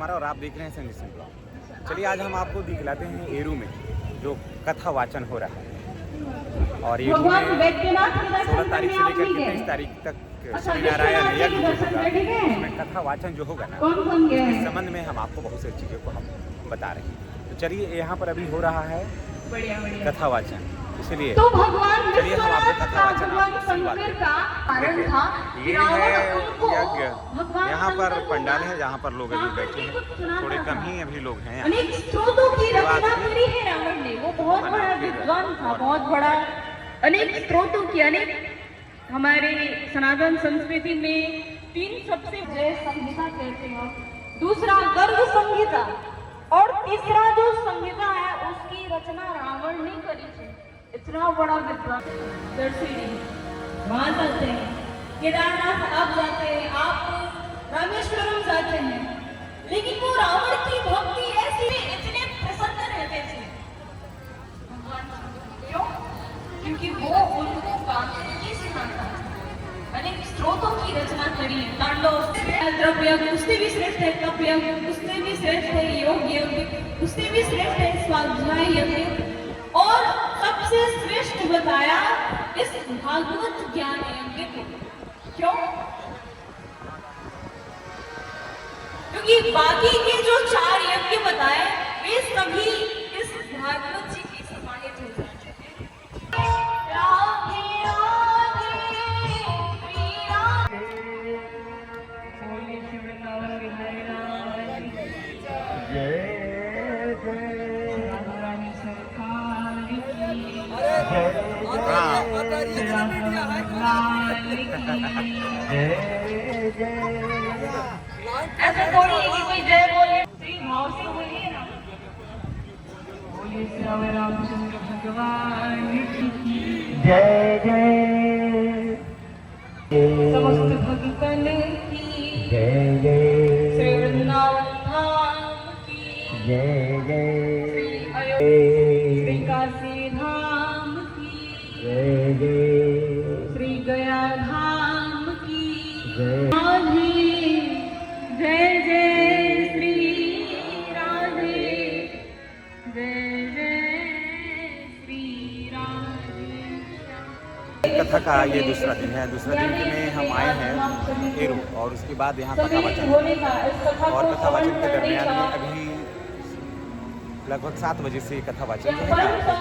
हमारा और आप देख रहे हैं संजय सिंह ब्लॉग। चलिए आज हम आपको दिखलाते हैं एरू में जो कथा वाचन हो रहा है। और एरू में 16 तारीख से लेकर 23 तारीख तक नारायण यज्ञ जो होगा उसमें कथा वाचन जो होगा ना, इस संबंध में हम आपको बहुत सारी चीज़ों को हम बता रहे हैं। तो चलिए यहाँ पर अभी हो रहा है कथा वाचन, इसलिए तो भगवान चलिए हम आपको कथा वाचन सुनवाते हैं। ये है यज्ञ, यहाँ पर पंडाल है जहाँ पर लोग अभी बैठे हैं, थोड़े कम ही अभी लोग हैं। अनेक स्रोतों की रचना करी है रावण ने, वो बहुत बड़ा विद्वान था, बहुत बड़ा अनेक स्रोतों की, अनेक हमारे सनातन संस्कृति में 3 सबसे जय संहिता कहते हैं, दूसरा गर्ग संहिता और तीसरा जो संहिता है उसकी रचना रावण ने करी है। इतना बड़ा विद्वान दर्शनी वहां जाते हैं, केदारनाथ आप जाते हैं, आप रामेश्वरम जाते हैं, लेकिन वो रावण की भक्ति ऐसी इतने प्रसन्न रहते थे क्यों? क्योंकि वो उनको कामकी सिखाता था। अनेक स्रोतों की रचना करी, तांडव द्रव्य उससे भी श्रेष्ठ है, कप यज्ञ उससे भी श्रेष्ठ है, योग यज्ञ उससे भी श्रेष्ठ है, स्वाध्याय यज्ञ, और सबसे श्रेष्ठ बताया इस भागवत ज्ञान यज्ञ को। क्यों? क्योंकि बाकी के जो 4 यज्ञ बताए वे सभी इस भागवत जी के समाहित हो जाते हैं। राधे राधे श्री राधे, बोले श्री वृंदावन बिहारी लाल की जय जय, रानी सरकार की जय जय। ऐसा थोड़ी है कि कोई जय बोले, श्री भाव से बोलिए ना। बोलिए श्री रामचंद्र भगवान की जय जय, समस्त भक्तन की जय जय, श्री वृंदावन धाम की जय जय, श्री अयोध्या श्री काशी धाम की जय जय, श्री गया धाम की जय जय जय, श्री राधे जय जय श्री राधे। कथा का ये दूसरा दिन है। दूसरा दिन में हम आए हैं एरू, और उसके बाद यहाँ कथा वाचन, और कथा वाचन के दरमियान में अभी लगभग 7 बजे से कथा वाचन जो है तो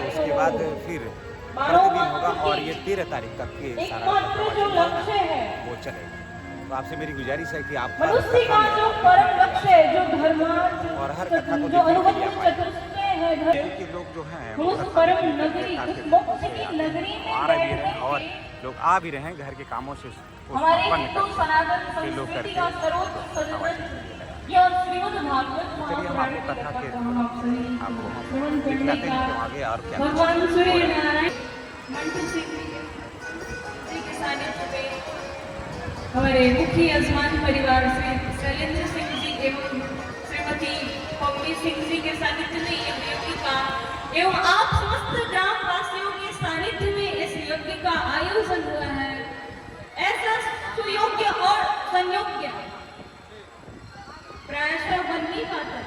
उसके बाद फिर प्रतिदिन होगा, और ये 13 तारीख तक के सारा कथा वाचन वो चलेगा। तो आपसे मेरी गुजारिश है कि आप और हर कथा को देखने के लोग जो हैं वो आ रहे भी हैं, और लोग आ भी रहे हैं घर के कामों से संपन्न करके लोग करके। चलिए हम आपको कथा के आपको हम दिखलाते हैं क्यों आगे और क्या भगवान सूर्य नारायण मंटू सिंह जी के सानिध्य में हमारे मुखी यजमान परिवार से शैलेंद्र सिंह जी एवं श्रीमती पम्मी सिंह जी के सानिध्य में यह यज्ञ का एवं आप समस्त ग्रामवासियों के सानिध्य में इस यज्ञ का आयोजन हुआ है। ऐसा सुयोग्य और संयोग्य प्रायशः बन नहीं पाता।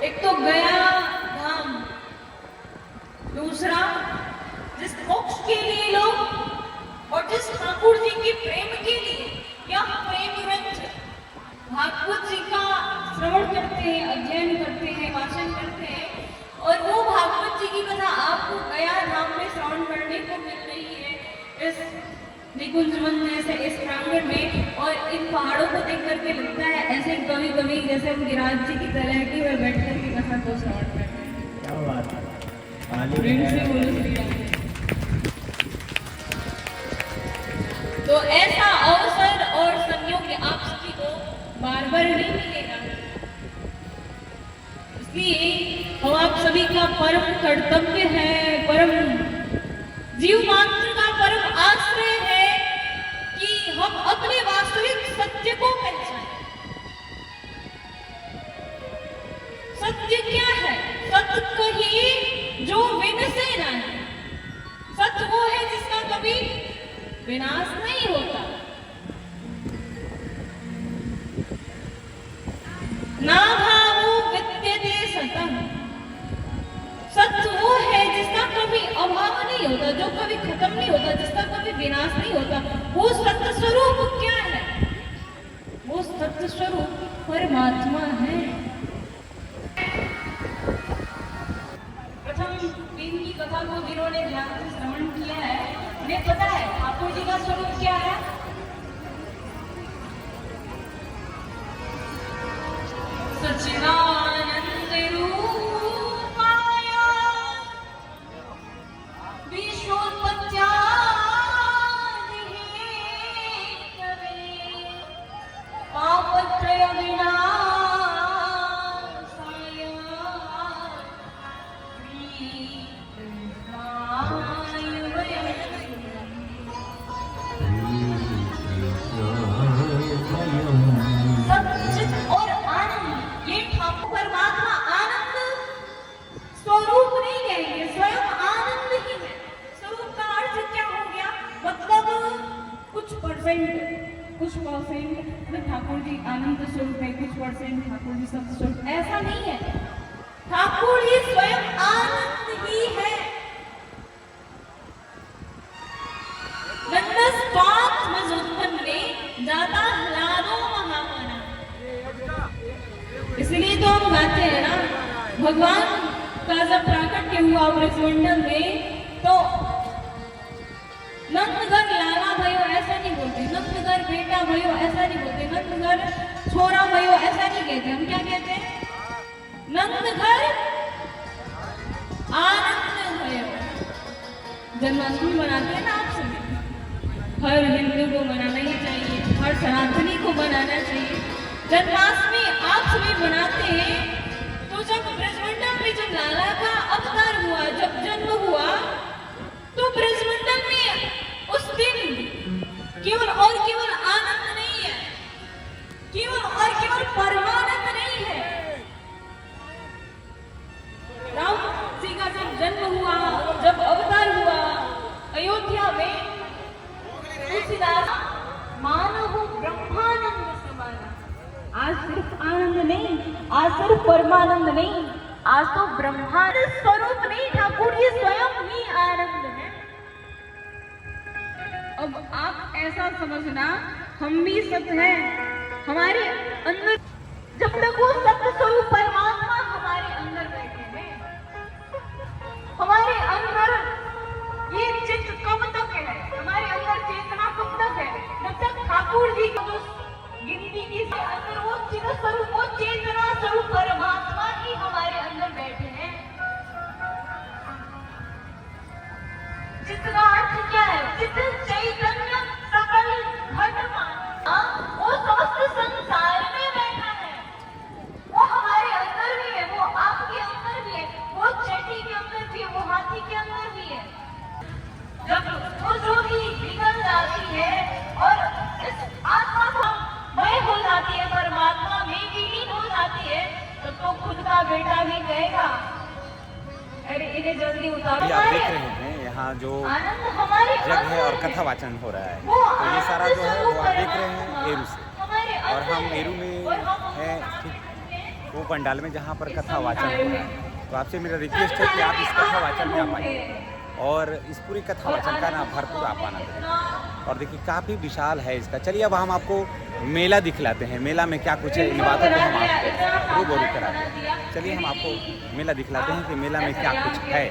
एक तो गया धाम, दूसरा जिस मोक्ष के लिए लोग और जिस ठाकुर जी के प्रेम के लिए यह प्रेम ग्रंथ भागवत जी का श्रवण करते हैं, अध्ययन करते हैं, वाचन करते हैं, और वो भागवत जी की कथा आपको गया धाम में श्रवण करने को मिल रही है इस निकुंज वन जैसे इस प्रांगण में। और इन पहाड़ों को देख करके लगता है ऐसे कभी कभी जैसे हम गिरिराज जी की तलहटी में बैठ करके कथा को श्रवण करते हैं। क्या बात है, तो ऐसा अवसर और संयोग आप सभी को बार बार नहीं मिलेगा, इसलिए हम आप सभी का परम कर्तव्य है, परम जीव मात्र का परम आश्रय है कि हम अपने वास्तविक सत्य को पहचानें। सत्य क्या है? सत्य कहिए जो विनसे ना है। सत्य वो है जिसका कभी विनाश नहीं होता, नाभावो विद्यते सतः। सत्य वो है जिसका कभी अभाव नहीं होता, जो कभी खत्म नहीं होता, जिसका कभी विनाश नहीं होता। वो सत्य स्वरूप क्या है? वो सत्य स्वरूप परमात्मा है। प्रथम दिन की कथा को जिन्होंने ध्यान से श्रवण किया है, उन्हें पता है ठाकुर जी का स्वरूप क्या है। सच्चिदानंद रूपाय विश्वोत्पत्त्यादिहेतवे पापत्रय विनाशाय श्रीकृष्णाय वयम्। सच्चित और आनंद, ये ठाकुर परमात्मा आनंद स्वरूप नहीं कहेंगे, स्वयं आनंद ही है। स्वरूप का अर्थ क्या हो गया? मतलब कुछ परसेंट ठाकुर जी आनंद स्वरूप है, कुछ परसेंट ठाकुर जी सत्य स्वरूप, ऐसा नहीं है। ठाकुर जी स्वयं आनंद ही है। नंदस्त्वात्मजोत्पन्ने जाता ह्लादो महामना। इसलिए तो हम गाते हैं ना, भगवान का जब प्राकट्य हुआ ब्रजमंडल में, तो नंदघर लाला भयो ऐसा नहीं बोलते, नंदघर बेटा भयो ऐसा नहीं बोलते, नंदघर छोरा भयो ऐसा नहीं कहते। हम क्या कहते हैं? नंदघर आनंद भयो। जन्माष्टमी मनाते हैं ना आप सभी, हर हिंदू को मनाना ही चाहिए, हर सनातनी को मनाना चाहिए। जन्माष्टमी आप सभी मनाते हैं, तो जब ब्रजमंडल में जब लाला का अवतार हुआ, जब जन्म हुआ, तो ब्रजमंडल में उस दिन केवल और केवल आनंद नहीं है, केवल और केवल परमानंद नहीं है। राम जी का जब जन्म हुआ, जब अवतार हुआ अयोध्या में, तुलसीदास मानव ब्रह्मानंद समाना। आज सिर्फ आनंद नहीं, आज सिर्फ परमानंद नहीं, आज तो ब्रह्मानंद स्वरूप नहीं, ठाकुर जी स्वयं ही आनंद है। अब आप ऐसा समझना, हम भी सत्य हैं, हमारे अंदर जब तक वो सत्य स्वरूप परमात्मा हमारे अंदर बैठे हैं, हमारे अंदर ये चित्त कब तक है, हमारे अंदर चेतना कब तक है? जब तक ठाकुर जी को जो गिनती की अंदर वो चित्त स्वरूप, वो चेतना स्वरूप परमात्मा ही हमारे अंदर बैठे हैं। चित्त का अर्थ क्या है? चित्त चैतन्य सकल घटमान, वो समस्त संसार में बैठा है, वो हमारे अंदर भी है, वो आपके अंदर भी है, वो चेटी के अंदर भी है, वो हाथी के अंदर भी है। जब वो जो भी निकल जाती है और इस आत्मा को मय हो जाती है, परमात्मा में विलीन हो जाती है, तो खुद का बेटा भी कहेगा, अरे इन्हें जल्दी उतारो। आप देख रहे हैं यहाँ जो जग है और कथा वाचन हो रहा है, तो ये सारा जो है वो आप देख रहे हैं एरू से, और हम एरू में हैं, ठीक वो पंडाल में जहाँ पर कथा वाचन हो रहा है। तो आपसे मेरा रिक्वेस्ट है कि आप इस कथा वाचन में आप आइए और इस पूरी कथा वाचन का ना भरपूर आप आनंद लें। और देखिए काफ़ी विशाल है इसका। चलिए अब हम आपको मेला दिखलाते हैं, मेला में क्या कुछ है, इन बातों को हम आपको रूबरू कराते हैं। चलिए हम आपको मेला दिखलाते हैं कि मेला में क्या कुछ है।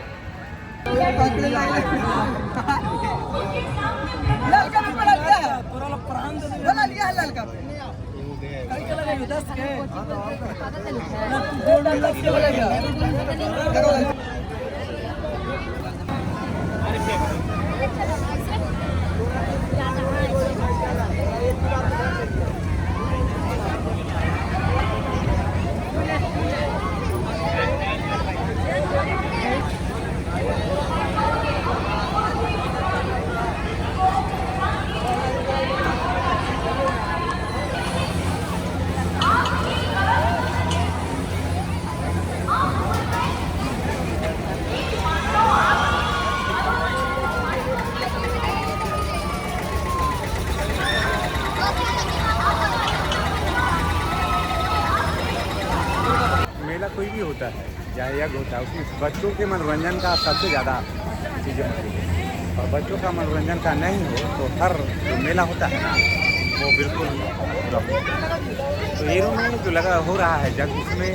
कोई भी होता है, चाहे यज्ञ होता है, उसमें बच्चों के मनोरंजन का सबसे ज़्यादा चीज़ें होती है। और बच्चों का मनोरंजन का नहीं हो तो हर जो मेला होता है ना वो बिल्कुल पूरा होता है। तो एरो में जो लगा हो रहा है जब उसमें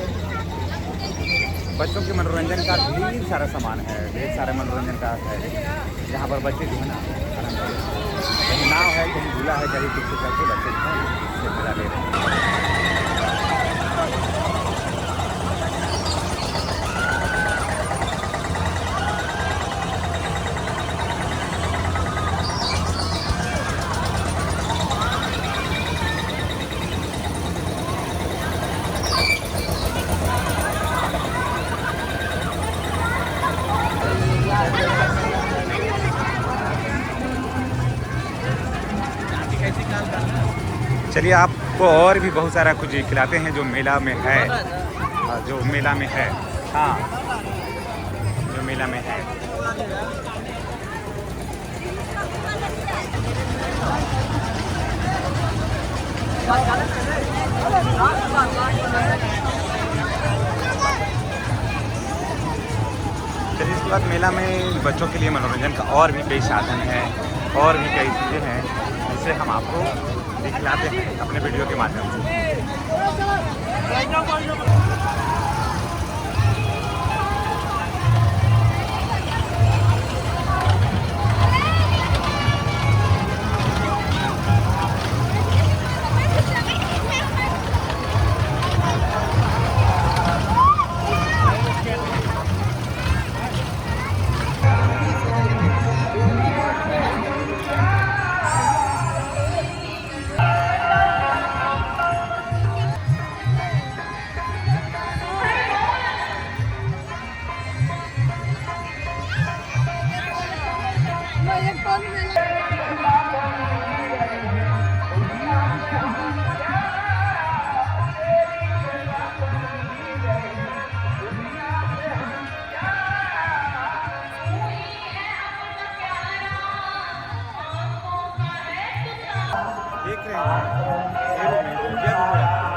बच्चों के मनोरंजन का ढेर सारा सामान है, ढेर सारे मनोरंजन का है, जहाँ पर बच्चे जो है ना कहीं नाव है, कहीं झूला है, कहीं कुछ करके बच्चे जो है इससे मेला ले रहे हैं। चलिए आपको और भी बहुत सारा कुछ खिलाते हैं जो मेला में है, जो मेला में है, हाँ जो मेला में है। चलिए इसके बाद मेला में बच्चों के लिए मनोरंजन का और भी कई साधन हैं और भी कई चीज़ें हैं जिसे हम आपको दिखलाते हैं अपने वीडियो के माध्यम से। देख रहे हैं एरो में जो यज्ञ हो रहा है,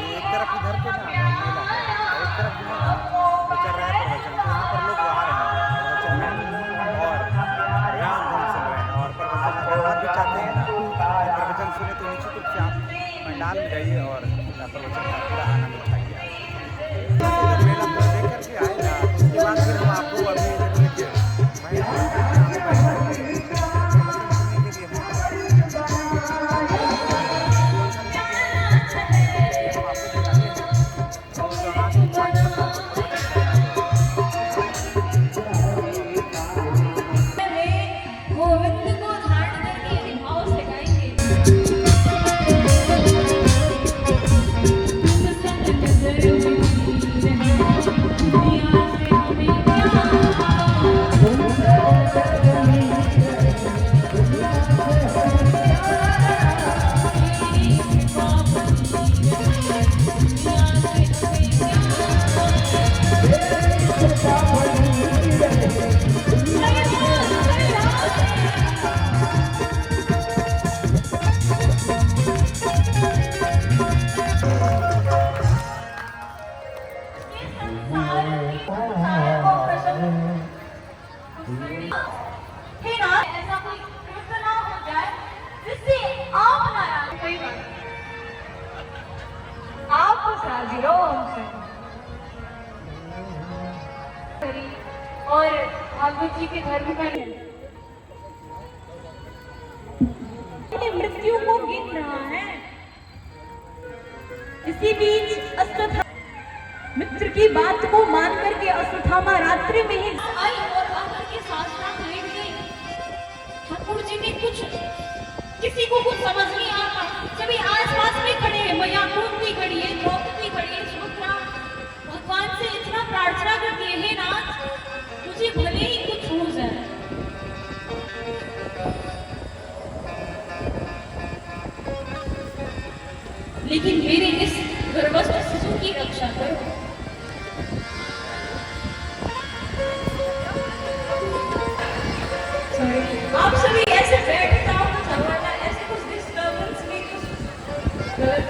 एक तरफ इधर के ना मेला है, एक तरफ जो है वो चल रहा है प्रवचन। तो यहाँ पर लोग आ रहे हैं प्रवचन में और राम धुन सुन रहे हैं। और प्रवचन अगर आप भी चाहते हैं ना कि प्रवचन सुने तो निश्चित रूप से आप पंडाल में जाइए और प्रवचन का पूरा आनंद उठाइए। मेला को देख करके आएगा उसके बाद फिर हम आपको अभी और भागवत जी के धर्म का मृत्यु को गिन रहा है। इसी बीच अश्वत्थामा मित्र की बात को मान करके अश्वत्थामा रात्रि में ही आई और आकर के साथ लेट गई। ठाकुर जी ने कुछ किसी को कुछ समझ नहीं आता, सभी आसपास में खड़े हैं, मैया कुंती खड़ी है, द्रौपदी खड़ी है, सुभद्रा भगवान से इतना प्रार्थना करती है, हे नाथ मुझे भले ही कुछ हो जाए, लेकिन मेरे इस गर्भस्थ शिशु की रक्षा करो। आप सभी ऐसे बैठता हो कुछ हमारा ऐसे कुछ डिस्टर्बेंस नहीं, कुछ गलत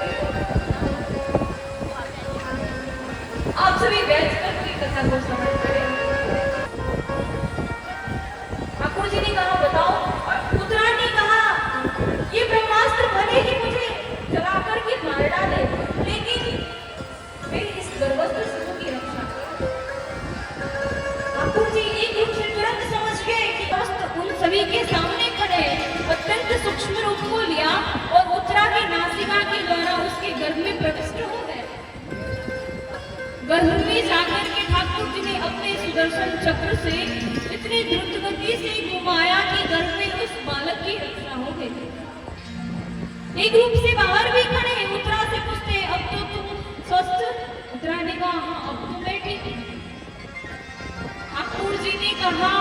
कहा,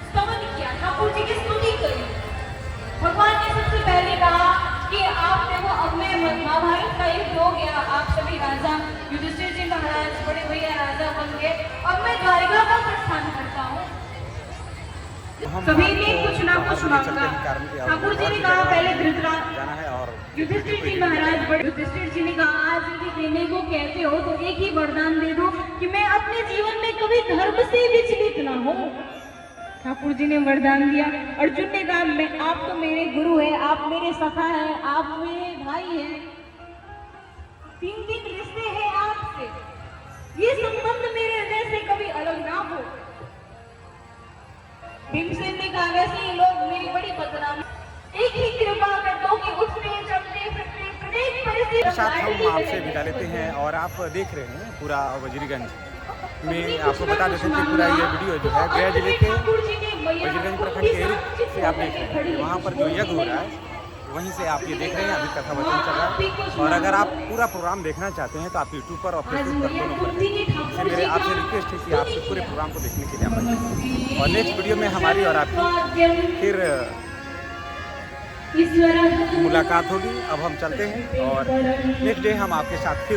स्तवन किया, ठाकुर जी की स्तुति करी। भगवान ने सबसे पहले कहा कि आप देखो अब मैं महाभारत का युद्ध हो गया, आप सभी राजा युधिष्ठिर जी महाराज बड़े भैया राजा बन गए, अब मैं द्वारिका का प्रस्थान करता हूँ। सभी ने कुछ ना कुछ मांगा। ठाकुर जी ने कहा पहले धृतराष्ट्र जाना है और युधिष्ठिर जी महाराज बड़े युधिष्ठिर जी ने कहा आज यदि देने को कहते हो तो एक ही वरदान दे दो कि मैं अपने जीवन में कभी धर्म से विचलित ना हो। ठाकुर जी ने वरदान दिया। अर्जुन ने कहा मैं आप तो मेरे गुरु है, आप मेरे सखा है, आप मेरे भाई हैं, 3 रिश्ते हैं आपसे, ये संबंध मेरे हृदय से कभी अलग ना हो। भीमसेन ने कहा वैसे ये लोग मेरी बड़ी बदनामी, एक ही कृपा कर दो कि उठते चलते फिरते प्रत्येक परिस्थिति के साथ हम आपसे विदा लेते हैं। और आप देख रहे हैं पूरा वजीरगंज में, आपको बता देते हैं कि पूरा ये वीडियो जो है गया जिले के वजीरगंज प्रखंड के एरिया से आप देख रहे हैं। वहाँ पर जो यज्ञ हो रहा है वहीं से आप ये देख रहे हैं, अभी कथा वचन चल रहा है। और अगर आप पूरा प्रोग्राम देखना चाहते हैं तो आप यूट्यूब पर और फेसबुक पर दोनों पर इसलिए मेरे आपसे रिक्वेस्ट है कि आप पूरे प्रोग्राम को देखने के लिए आप आइए। और नेक्स्ट वीडियो में हमारी और आपकी फिर मुलाकात होगी। अब हम चलते हैं और नेक्स्ट डे हम आपके साथ फिर